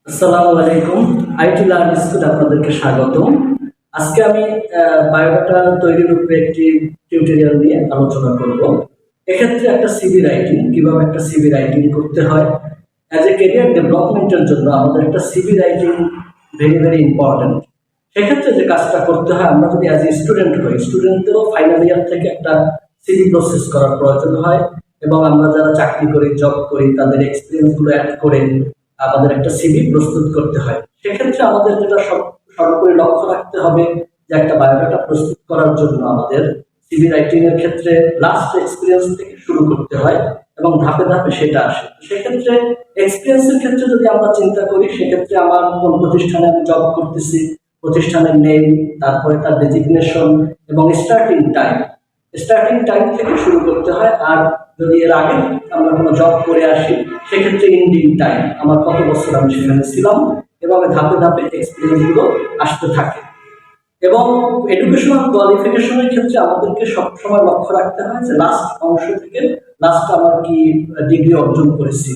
আসসালামু আলাইকুম। IT learn স্কুলে আপনাদেরকে স্বাগতম। আজকে আমি বায়োডাটা তৈরির উপরে একটি টিউটোরিয়াল নিয়ে আলোচনা করব। এক্ষেত্রে একটা সিভি রাইটিং, কিভাবে একটা সিভি রাইটিং করতে হয়, অ্যাজ এ ক্যারিয়ার ডেভেলপমেন্টের জন্য আমাদের একটা CV writing very very important. সেক্ষেত্রে যে কাজটা করতে হয়, আমরা যদি অ্যাজ এ স্টুডেন্ট হই, স্টুডেন্টদেরও ফাইনাল ইয়ার থেকে একটা সিভি প্রসেস করার প্রয়োজন হয়, এবং আমরা যারা চাকরি করি, জব করি, তাদের এক্সপিরিয়েন্স গুলো অ্যাড করে আমাদের একটা সিভি প্রস্তুত করতে হয়। সেক্ষেত্রে আমাদের যেটা সর্বোপরি লক্ষ্য রাখতে হবে যে একটা বায়োডাটা প্রস্তুত করার জন্য আমাদের সিভি রাইটিং এর ক্ষেত্রে লাস্ট এক্সপিরিয়েন্স থেকে শুরু করতে হয় এবং ধাপে ধাপে সেটা আসে। সেক্ষেত্রে এক্সপিরিয়েন্সের ক্ষেত্রে যদি আমরা চিন্তা করি, সেক্ষেত্রে আমার কোন প্রতিষ্ঠানে আমি জব করতেছি, প্রতিষ্ঠানের নেম, তারপরে তার ডেজিগনেশন এবং স্টার্টিং টাইম থেকে শুরু করতে হয়। আর যদি এর আগে আমরা কোনো জব করে আসি, সেক্ষেত্রে এন্ডিং টাইম, আমার কত বছর আমি সেখানে ছিলাম, এভাবে ধাপে ধাপে এক্সপিরিয়েন্স গুলো আসতে থাকে। এবং এডুকেশনাল কোয়ালিফিকেশনের ক্ষেত্রে আমাদেরকে সবসময় লক্ষ্য রাখতে হয় যে লাস্ট অংশ থেকে লাস্ট আমার কি ডিগ্রি অর্জন করেছি,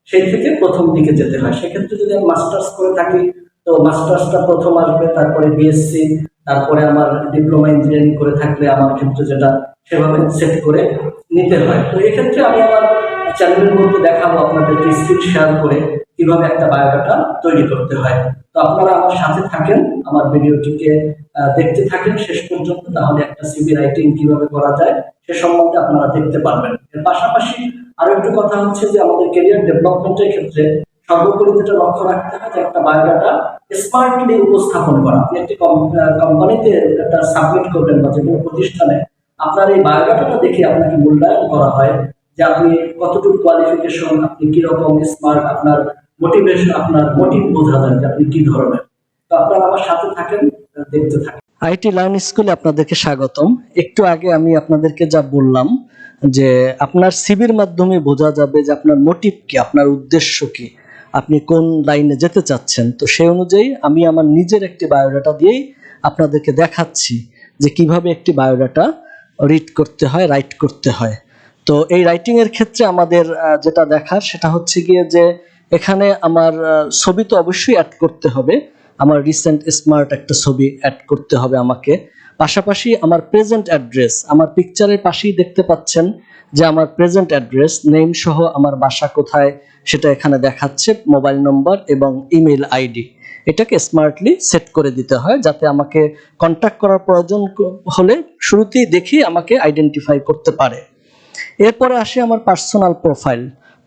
সেই থেকে প্রথম দিকে যেতে হয়। সেক্ষেত্রে যদি আমি মাস্টার্স করে থাকি, তো মাস্টার্সটা প্রথম আসবে, তারপরে বিএসসি, তারপরে আমার ডিপ্লোমা ইঞ্জিনিয়ারিং করে থাকলে আমার ক্ষেত্রে যেটা সেভাবে সেট করে নিতে হয়। তো এক্ষেত্রে আমি আমার চ্যানেলের মধ্যে দেখাবো আপনাদেরকে স্ক্রিন শেয়ার করে কিভাবে একটা বায়োডাটা তৈরি করতে হয়। তো আপনারা আমার সাথে থাকেন, আমার ভিডিওটিকে দেখতে থাকেন শেষ পর্যন্ত, তাহলে একটা সিভি রাইটিং কিভাবে করা যায় সে সম্বন্ধে আপনারা দেখতে পারবেন। এর পাশাপাশি আরো একটু কথা হচ্ছে যে আমাদের ক্যারিয়ার ডেভেলপমেন্টের ক্ষেত্রে সর্বোপরি যেটা লক্ষ্য রাখতে হয় যে একটা বায়োডাটা স্মার্টলি উপস্থাপন করা। আপনি একটি কোম্পানিতে একটা সাবমিট করবেন বা যে কোনো প্রতিষ্ঠানে, আপনার এই বায়োডাটাটা দেখে আপনাকে মূল্যায়ন করা হয় যে আপনি কতটুকু কোয়ালিফিকেশন, আপনি কিরকম স্মার্ট, আপনার মোটিভেশন, আপনার মোটিভ বোঝা যায় যে আপনি কি ধরনের। তো আপনারা আমার সাথে থাকেন, দেখতে থাকেন। আইটি লার্ন স্কুলে আপনাদেরকে স্বাগতম। একটু আগে আমি আপনাদেরকে যা বললাম যে আপনার সিভির মাধ্যমে বোঝা যাবে যে আপনার মোটিভ কি, আপনার উদ্দেশ্য কি, আপনি কোন লাইনে যেতে চাচ্ছেন। তো সেই অনুযায়ী আমি আমার নিজের একটি বায়োডাটা দিয়েই আপনাদেরকে দেখাচ্ছি যে কিভাবে একটি বায়োডাটা রিড করতে হয়, রাইট করতে হয়। তো এই রাইটিং এর ক্ষেত্রে আমাদের যেটা দেখার সেটা হচ্ছে গিয়ে যে এখানে আমার ছবি তো অবশ্যই অ্যাড করতে হবে। আমার রিসেন্ট স্মার্ট একটা ছবি অ্যাড করতে হবে আমাকে। পাশাপাশি আমার প্রেজেন্ট অ্যাড্রেস, আমার পিকচারের পাশেই দেখতে পাচ্ছেন যে আমার প্রেজেন্ট অ্যাড্রেস, নেম সহ আমার বাসা কোথায় সেটা এখানে দেখাচ্ছে, মোবাইল নম্বর এবং ইমেল আইডি। এটাকে স্মার্টলি সেট করে দিতে হয় যাতে আমাকে কন্ট্যাক্ট করার প্রয়োজন হলে শুরুতেই দেখি আমাকে আইডেন্টিফাই করতে পারে। এরপরে আসে আমার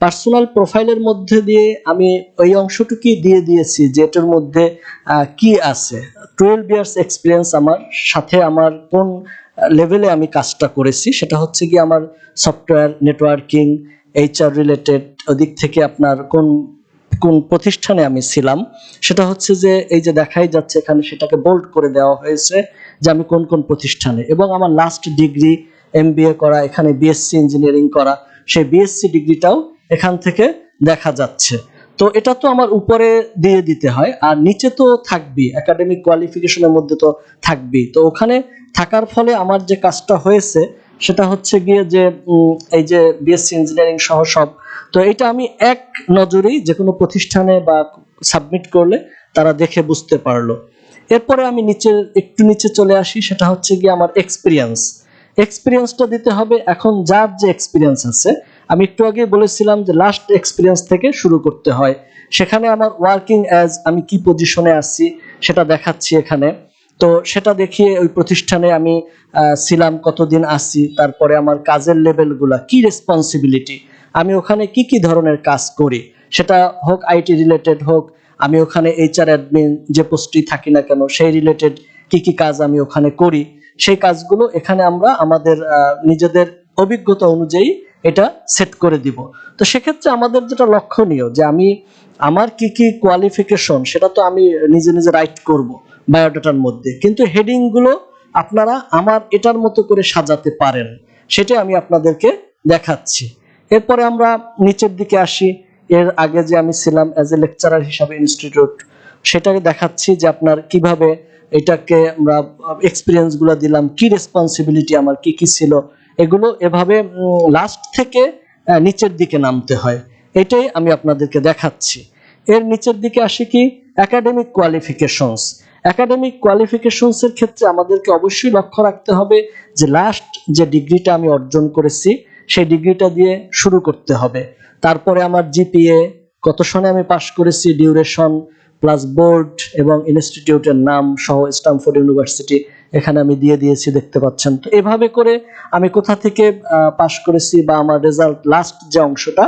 পার্সোনাল প্রোফাইলের মধ্যে দিয়ে আমি ওই অংশটুকুই দিয়ে দিয়েছি যেটার মধ্যে কি আছে। 12 ইয়ার্স এক্সপিরিয়েন্স আমার সাথে, আমার কোন লেভেলে আমি কাজটা করেছি সেটা হচ্ছে কি আমার সফটওয়্যার, নেটওয়ার্কিং, এইচআর রিলেটেড ওদিক থেকে আপনার কোন কোন প্রতিষ্ঠানে আমি ছিলাম সেটা হচ্ছে যে এই যে দেখাই যাচ্ছে এখানে, সেটাকে বোল্ড করে দেওয়া হয়েছে যে আমি কোন কোন প্রতিষ্ঠানে, এবং আমার লাস্ট ডিগ্রি এমবিএ করা, এখানে বিএসসি ইঞ্জিনিয়ারিং করা, সেই বিএসসি ডিগ্রিটাও এখান থেকে দেখা যাচ্ছে। তো এটা তো আমার উপরে দিয়ে দিতে হয়, আর নিচে তো থাকবেই, একাডেমিক কোয়ালিফিকেশনের মধ্যে তো থাকবেই। তো ওখানে থাকার ফলে আমার যে কাজটা হয়েছে সেটা হচ্ছে গিয়ে যে এই যে বিএসসি ইঞ্জিনিয়ারিং সহ সব, তো এটা আমি এক নজরেই যে কোনো প্রতিষ্ঠানে বা সাবমিট করলে তারা দেখে বুঝতে পারলো। এরপরে আমি একটু নিচে চলে আসি, সেটা হচ্ছে গিয়ে আমার এক্সপিরিয়েন্সটা দিতে হবে। এখন যার যে এক্সপিরিয়েন্স আছে, আমি একটু আগে বলেছিলাম যে লাস্ট এক্সপিরিয়েন্স থেকে শুরু করতে হয়। সেখানে আমার ওয়ার্কিং অ্যাজ, আমি কি পজিশনে আছি সেটা দেখাচ্ছি এখানে। তো সেটা দেখিয়ে ওই প্রতিষ্ঠানে আমি ছিলাম, কতদিন আছি, তারপরে আমার কাজের লেভেলগুলা কি, রেসপন্সিবিলিটি, আমি ওখানে কি কি ধরনের কাজ করি, সেটা হোক আইটি রিলেটেড হোক, আমি ওখানে এইচআর অ্যাডমিন যে পোস্টেই থাকি না কেন সেই রিলেটেড কি কি কাজ আমি ওখানে করি, সেই কাজগুলো এখানে আমরা আমাদের নিজেদের অভিজ্ঞতা অনুযায়ী এটা সেট করে দিব। তো সেক্ষেত্রে আমাদের যেটা লক্ষণীয় যে আমি আমার কি কি কোয়ালিফিকেশন সেটা তো আমি নিজে নিজে রাইট করব বায়োডাটার মধ্যে, কিন্তু হেডিং গুলো আপনারা আমার এটার মতো করে সাজাতে পারেন, সেটা আমি আপনাদেরকে দেখাচ্ছি। এরপরে আমরা নিচের দিকে আসি। এর আগে যে আমি ছিলাম অ্যাজ এ লেকচারার হিসাবে ইনস্টিটিউট, সেটাকে দেখাচ্ছি যে আপনার কিভাবে এটাকে আমরা এক্সপিরিয়েন্স গুলো দিলাম, কি রেসপন্সিবিলিটি আমার কি কি ছিল, এগুলো এভাবে লাস্ট থেকে নিচের দিকে নামতে হয়, এটাই আমি আপনাদেরকে দেখাচ্ছি। এর নিচের দিকে আসি কি একাডেমিক কোয়ালিফিকেশনস। একাডেমিক কোয়ালিফিকেশনস এর ক্ষেত্রে আমাদেরকে অবশ্যই লক্ষ্য রাখতে হবে যে লাস্ট যে ডিগ্রিটা আমি অর্জন করেছি সেই ডিগ্রিটা দিয়ে শুরু করতে হবে। তারপরে আমার জিপিএ, কত সনে আমি পাশ করেছি, ডিউরেশন প্লাস বোর্ড এবং ইনস্টিটিউটের নাম সহ স্ট্যামফোর্ড ইউনিভার্সিটি এখানে আমি দিয়ে দিয়েছি, দেখতে পাচ্ছেন। তো এভাবে করে আমি কোথা থেকে পাশ করেছি বা আমার রেজাল্ট লাস্ট যে অংশটা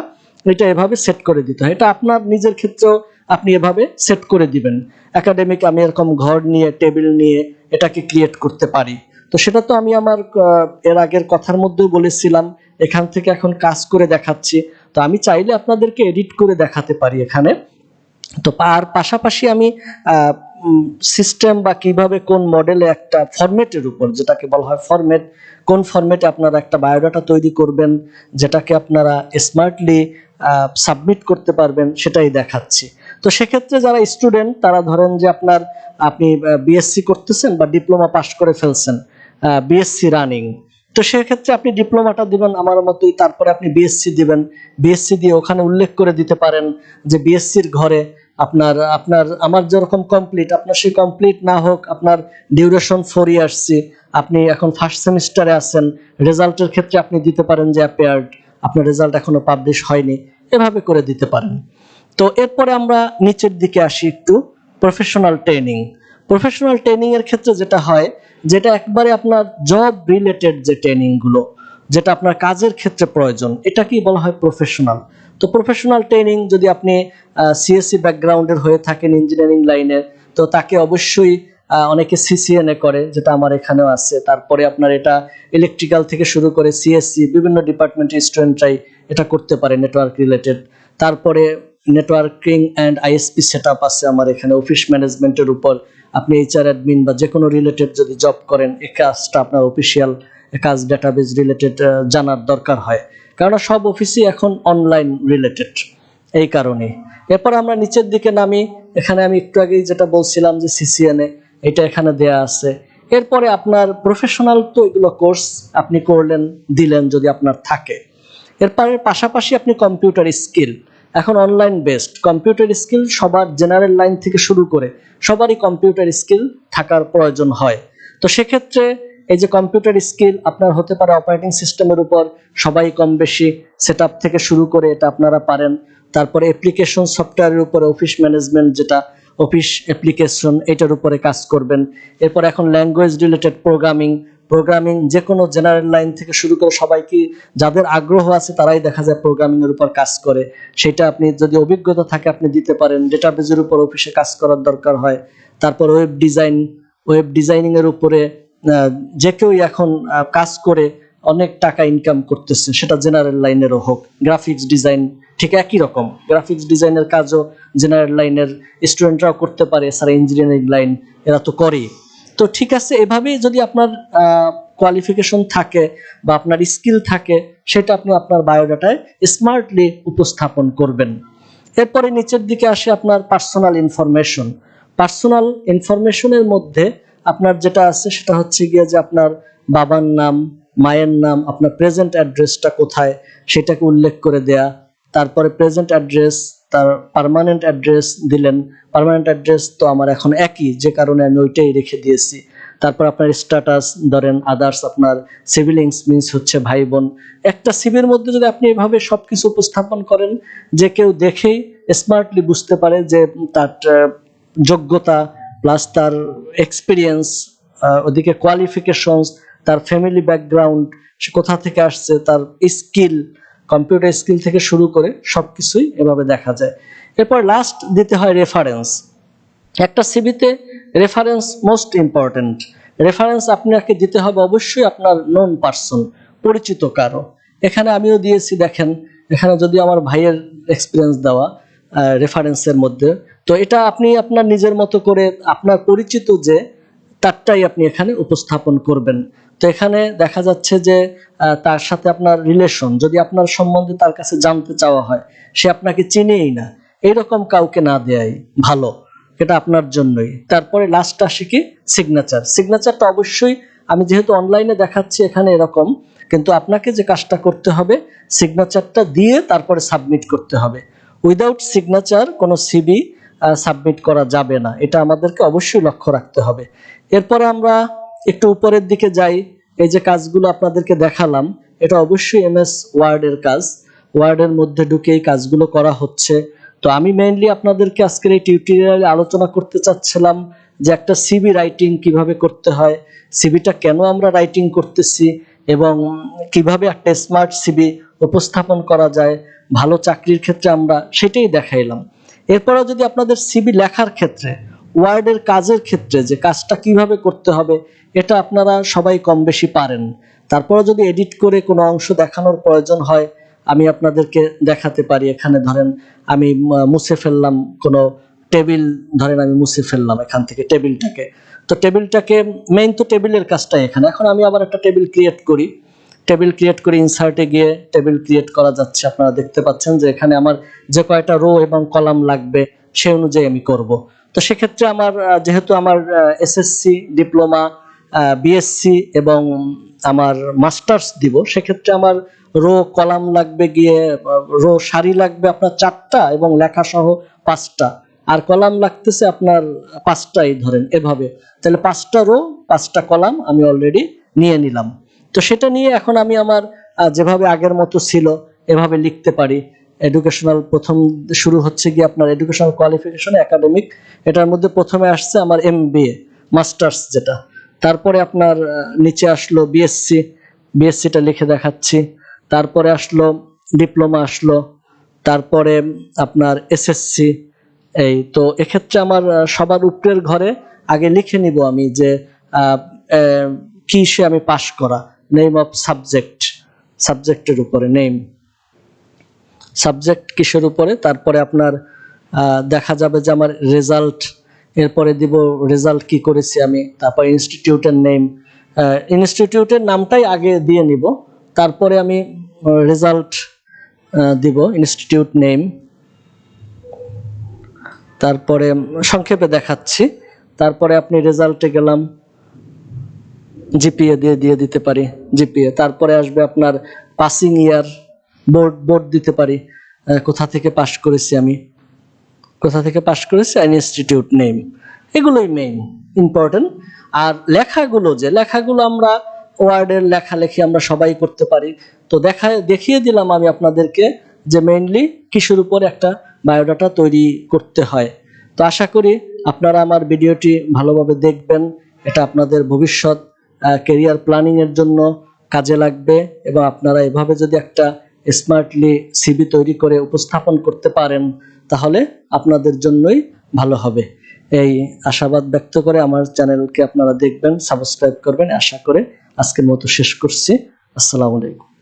এটা এভাবে সেট করে দিতে হয়। এটা আপনার নিজের ক্ষেত্রেও আপনি এভাবে সেট করে দিবেন। একাডেমিক আমি এরকম ঘর নিয়ে টেবিল নিয়ে এটাকে ক্রিয়েট করতে পারি। তো সেটা তো আমি আমার এর আগের কথার মধ্যেও বলেছিলাম, এখান থেকে এখন কাজ করে দেখাচ্ছি। তো আমি চাইলে আপনাদেরকে এডিট করে দেখাতে পারি এখানে। তো আর পাশাপাশি আমি সিস্টেম বা কিভাবে কোন মডেলে একটা ফরম্যাটের উপর, যেটাকে বলা হয় ফরম্যাট, কোন ফরম্যাটে আপনারা একটা বায়োডাটা তৈরি করবেন যেটাকে আপনারা স্মার্টলি সাবমিট করতে পারবেন সেটাই দেখাচ্ছি। তো সেক্ষেত্রে যারা স্টুডেন্ট তারা ধরেন যে আপনি বিএসসি করতেছেন বা ডিপ্লোমা পাস করে ফেলছেন, বিএসসি রানিং, তো সেক্ষেত্রে আপনি ডিপ্লোমাটা দিবেন আমার মতোই, তারপরে আপনি বিএসসি দিবেন। বিএসসি দিয়ে ওখানে উল্লেখ করে দিতে পারেন যে বিএসসির ঘরে আপনার আপনার আমার যেরকম কমপ্লিট, আপনার সেই কমপ্লিট না হোক, আপনার ডিউরেশন 4 ইয়ার্সি, আপনি এখন ফার্স্ট সেমিস্টারে আছেন, রেজাল্টের ক্ষেত্রে আপনি দিতে পারেন যে অ্যাপিয়ার্ড, আপনার রেজাল্ট এখনো পাবলিশ হয়নি, এভাবে করে দিতে পারেন। তো এরপরে আমরা নিচের দিকে আসি একটু, প্রফেশনাল ট্রেনিং। প্রফেশনাল ট্রেনিং এর ক্ষেত্রে যেটা হয়, যেটা একবারে আপনার জব রিলেটেড যে ট্রেনিং গুলো, যেটা আপনার কাজের ক্ষেত্রে প্রয়োজন, এটাকেই বলা হয় প্রফেশনাল। তো প্রফেশনাল ট্রেনিং যদি আপনি সিএসসি ব্যাকগ্রাউন্ডের হয়ে থাকেন ইঞ্জিনিয়ারিং লাইনের, তো তাকে অবশ্যই অনেকে সিসিএনএ করে, যেটা আমার এখানেও আছে। তারপরে আপনার এটা ইলেকট্রিক্যাল থেকে শুরু করে সিএসসি বিভিন্ন ডিপার্টমেন্টের স্টুডেন্টরাই এটা করতে পারে, নেটওয়ার্ক রিলেটেড। তারপরে নেটওয়ার্কিং অ্যান্ড আইএসপি সেটআপ আছে আমার এখানে, অফিস ম্যানেজমেন্টের উপর। আপনি এইচআর অ্যাডমিন বা যে কোনো রিলেটেড যদি জব করেন, এই কাজটা আপনার অফিসিয়াল কাজ, ডাটাবেজ রিলেটেড জানার দরকার হয়, কারণ সব অফিসই এখন অনলাইন রিলেটেড, এই কারণে। এরপর আমরা নিচের দিকে নামি, এখানে আমি একটু আগেই যেটা বলছিলাম যে সিসিএনএ, এটা এখানে দেয়া আছে। এরপরে আপনার প্রফেশনাল তো এগুলো কোর্স আপনি করলেন, দিলেন যদি আপনার থাকে। এরপরে পাশাপাশি আপনি কম্পিউটার স্কিল, এখন অনলাইন বেসড কম্পিউটার স্কিল সবার, জেনারেল লাইন থেকে শুরু করে সবারই কম্পিউটার স্কিল থাকার প্রয়োজন হয়। তো সেক্ষেত্রে এই যে কম্পিউটার স্কিল আপনার হতে পারে অপারেটিং সিস্টেমের উপর, সবাই কম বেশি সেটআপ থেকে শুরু করে এটা আপনারা পারেন। তারপরে অ্যাপ্লিকেশন সফটওয়্যারের উপরে অফিস ম্যানেজমেন্ট, যেটা অফিস অ্যাপ্লিকেশন, এটার উপরে কাজ করবেন। এরপর এখন ল্যাঙ্গুয়েজ রিলেটেড প্রোগ্রামিং, যে কোনো জেনারেল লাইন থেকে শুরু করে সবাইকে, যাদের আগ্রহ আছে তারাই দেখা যায় প্রোগ্রামিং এর উপর কাজ করে। সেটা আপনি যদি অভিজ্ঞতা থাকে আপনি দিতে পারেন। ডেটাবেজের উপর অফিসে কাজ করার দরকার হয়। তারপর ওয়েব ডিজাইনিং এর উপরে যে কেউ এখন কাজ করে অনেক টাকা ইনকাম করতেছে, সেটা জেনারেল লাইনেরও হোক। গ্রাফিক্স ডিজাইন ঠিক একই রকম, গ্রাফিক্স ডিজাইনের কাজও জেনারেল লাইনের স্টুডেন্টরাও করতে পারে, এছাড়া ইঞ্জিনিয়ারিং লাইন এরা তো করেই। তো ঠিক আছে, এভাবেই যদি আপনার কোয়ালিফিকেশন থাকে বা আপনার স্কিল থাকে, সেটা আপনি আপনার বায়োডাটায় স্মার্টলি উপস্থাপন করবেন। এরপরে নিচের দিকে আসে আপনার পার্সোনাল ইনফরমেশন। পার্সোনাল ইনফরমেশনের মধ্যে আপনার যেটা আছে সেটা হচ্ছে গিয়ে যে আপনার বাবার নাম, মায়ের নাম, আপনার প্রেজেন্ট অ্যাড্রেসটা কোথায় সেটাকে উল্লেখ করে দেয়া। তারপরে প্রেজেন্ট অ্যাড্রেস, তার পার্মানেন্ট অ্যাড্রেস দিলেন। পার্মানেন্ট অ্যাড্রেস তো আমার এখন একই, যে কারণে আমি ওইটাই রেখে দিয়েছি। তারপর আপনার স্ট্যাটাস, ধরেন আদার্স, আপনার সিবলিংস মিন্স হচ্ছে ভাই বোন। একটা সিভির মধ্যে যদি আপনি এভাবে সবকিছু উপস্থাপন করেন, যে কেউ দেখেই স্মার্টলি বুঝতে পারে যে তার যোগ্যতা প্লাস তার এক্সপিরিয়েন্স, ওদিকে কোয়ালিফিকেশনস, তার ফ্যামিলি ব্যাকগ্রাউন্ড, সে কোথা থেকে আসছে, তার স্কিল, কম্পিউটার স্কিল থেকে শুরু করে সবকিছুই এভাবে দেখা যায়। এরপর লাস্ট দিতে হয় রেফারেন্স। একটা সিভিতে রেফারেন্স মোস্ট ইম্পর্টেন্ট। রেফারেন্স আপনাকে দিতে হবে অবশ্যই আপনার নোন পারসন, পরিচিত কারো। এখানে আমিও দিয়েছি, দেখেন এখানে যদি আমার ভাইয়ের এক্সপিরিয়েন্স দেওয়া রেফারেন্সের মধ্যে, তো এটা আপনি আপনার নিজের মতো করে আপনার পরিচিত যে তারটাই আপনি এখানে উপস্থাপন করবেন। তো এখানে দেখা যাচ্ছে যে তার সাথে আপনার রিলেশন, যদি আপনার সম্বন্ধে তার কাছে জানতে চাওয়া হয়, সে আপনাকে চিনেই না, এইরকম কাউকে না দেয়াই ভালো, এটা আপনার জন্যই। তারপরে লাস্ট আসে কি সিগনেচার। সিগনেচারটা অবশ্যই, আমি যেহেতু অনলাইনে দেখাচ্ছি এখানে এরকম, কিন্তু আপনাকে যে কাজটা করতে হবে সিগনেচারটা দিয়ে তারপরে সাবমিট করতে হবে। উইদাউট সিগনেচার কোনো সিভি সাবমিট করা যাবে না, এটা আমাদেরকে অবশ্যই লক্ষ্য রাখতে হবে। এরপরে আমরা একটু উপরের দিকে যাই। এই যে কাজগুলো আপনাদেরকে দেখালাম, এটা অবশ্যই এমএস ওয়ার্ডের কাজ। ওয়ার্ডের মধ্যে ঢুকে এই কাজগুলো করা হচ্ছে। তো আমি মেইনলি আপনাদেরকে আজকের এই টিউটোরিয়ালে আলোচনা করতে চাচ্ছিলাম যে একটা সিভি রাইটিং কিভাবে করতে হয়, সিভিটা কেন আমরা রাইটিং করতেছি, এবং কিভাবে একটা স্মার্ট সিভি উপস্থাপন করা যায় ভালো চাকরির ক্ষেত্রে আমরা সেটাই দেখাইলাম। এরপরেও যদি আপনাদের সিভি লেখার ক্ষেত্রে, ওয়ার্ডের কাজের ক্ষেত্রে যে কাজটা কিভাবে করতে হবে এটা আপনারা সবাই কম বেশি পারেন, তারপরে যদি এডিট করে কোনো অংশ দেখানোর প্রয়োজন হয় আমি আপনাদেরকে দেখাতে পারি। এখানে ধরেন আমি মুছে ফেললাম কোনো টেবিল, ধরেন আমি মুছে ফেললাম এখান থেকে টেবিলটাকে, তো টেবিলটাকে মেইন তো টেবিলের কাজটা এখানে। এখন আমি আবার একটা টেবিল ক্রিয়েট করি, টেবিল ক্রিয়েট করে ইনসার্টে গিয়ে টেবিল ক্রিয়েট করা যাচ্ছে। আপনারা দেখতে পাচ্ছেন যে এখানে আমার যে কয়টা রো এবং কলাম লাগবে সেই অনুযায়ী আমি করব। তো সেক্ষেত্রে আমার যেহেতু আমার এসএসসি, ডিপ্লোমা, বিএসসি এবং আমার মাস্টার্স দিব, সেক্ষেত্রে আমার রো কলাম লাগবে গিয়ে, রো সারি লাগবে আপনার 4টা এবং লেখা সহ 5টা, আর কলাম লাগতেছে আপনার 5টাই ধরেন এভাবে। তাহলে 5টা রো 5টা কলাম আমি অলরেডি নিয়ে নিলাম। তো সেটা নিয়ে এখন আমি আমার যেভাবে আগের মতো ছিল এভাবে লিখতে পারি। এডুকেশনাল প্রথম শুরু হচ্ছে গিয়ে আপনার এডুকেশনাল কোয়ালিফিকেশন একাডেমিক, এটার মধ্যে প্রথমে আসছে আমার এমবিএ মাস্টার্স যেটা, তারপরে আপনার নিচে আসলো বিএসসি, বিএসসিটা লিখে দেখাচ্ছি, তারপরে আসলো ডিপ্লোমা আসলো, তারপরে আপনার এসএসসি। এই তো এক্ষেত্রে আমার সবার উপরের ঘরে আগে লিখে নিব আমি যে কি সে আমি পাশ করা, নেম অফ সাবজেক্ট, সাবজেক্টের উপরে নেম, সাবজেক্ট কিসের উপরে, তারপরে আপনার দেখা যাবে যে আমার রেজাল্ট, এরপরে দিব রেজাল্ট কি করেছি আমি, তারপর ইনস্টিটিউটের নেম, ইনস্টিটিউটের নামটাই আগে দিয়ে নিব, তারপরে আমি রেজাল্ট দিব, ইনস্টিটিউট নেম, তারপরে সংক্ষেপে দেখাচ্ছি, তারপরে আপনি রেজাল্টে গেলাম, জিপিএ দিয়ে দিতে পারি জিপিএ, তারপরে আসবে আপনার পাসিং ইয়ার, বোর্ড দিতে পারি, কোথা থেকে পাশ করেছি আমি, কোথা থেকে পাশ করেছি, ইনস্টিটিউট নেম, এগুলোই মেইন ইম্পর্টেন্ট। আর লেখাগুলো, যে লেখাগুলো আমরা ওয়ার্ডের লেখালেখি আমরা সবাই করতে পারি, তো দেখিয়ে দিলাম আমি আপনাদেরকে যে মেইনলি কিসের উপর একটা বায়োডাটা তৈরি করতে হয়। তো আশা করি আপনারা আমার ভিডিওটি ভালোভাবে দেখবেন, এটা আপনাদের ভবিষ্যৎ ক্যারিয়ার প্ল্যানিং এর জন্য কাজে লাগবে, এবং আপনারা এভাবে যদি একটা স্মার্টলি সিভি তৈরি করে উপস্থাপন করতে পারেন তাহলে আপনাদের জন্যই ভালো হবে। এই আশাবাদ ব্যক্ত করে আমার চ্যানেলকে আপনারা দেখবেন, সাবস্ক্রাইব করবেন, আশা করে আজকের মতো শেষ করছি। আসসালামু আলাইকুম।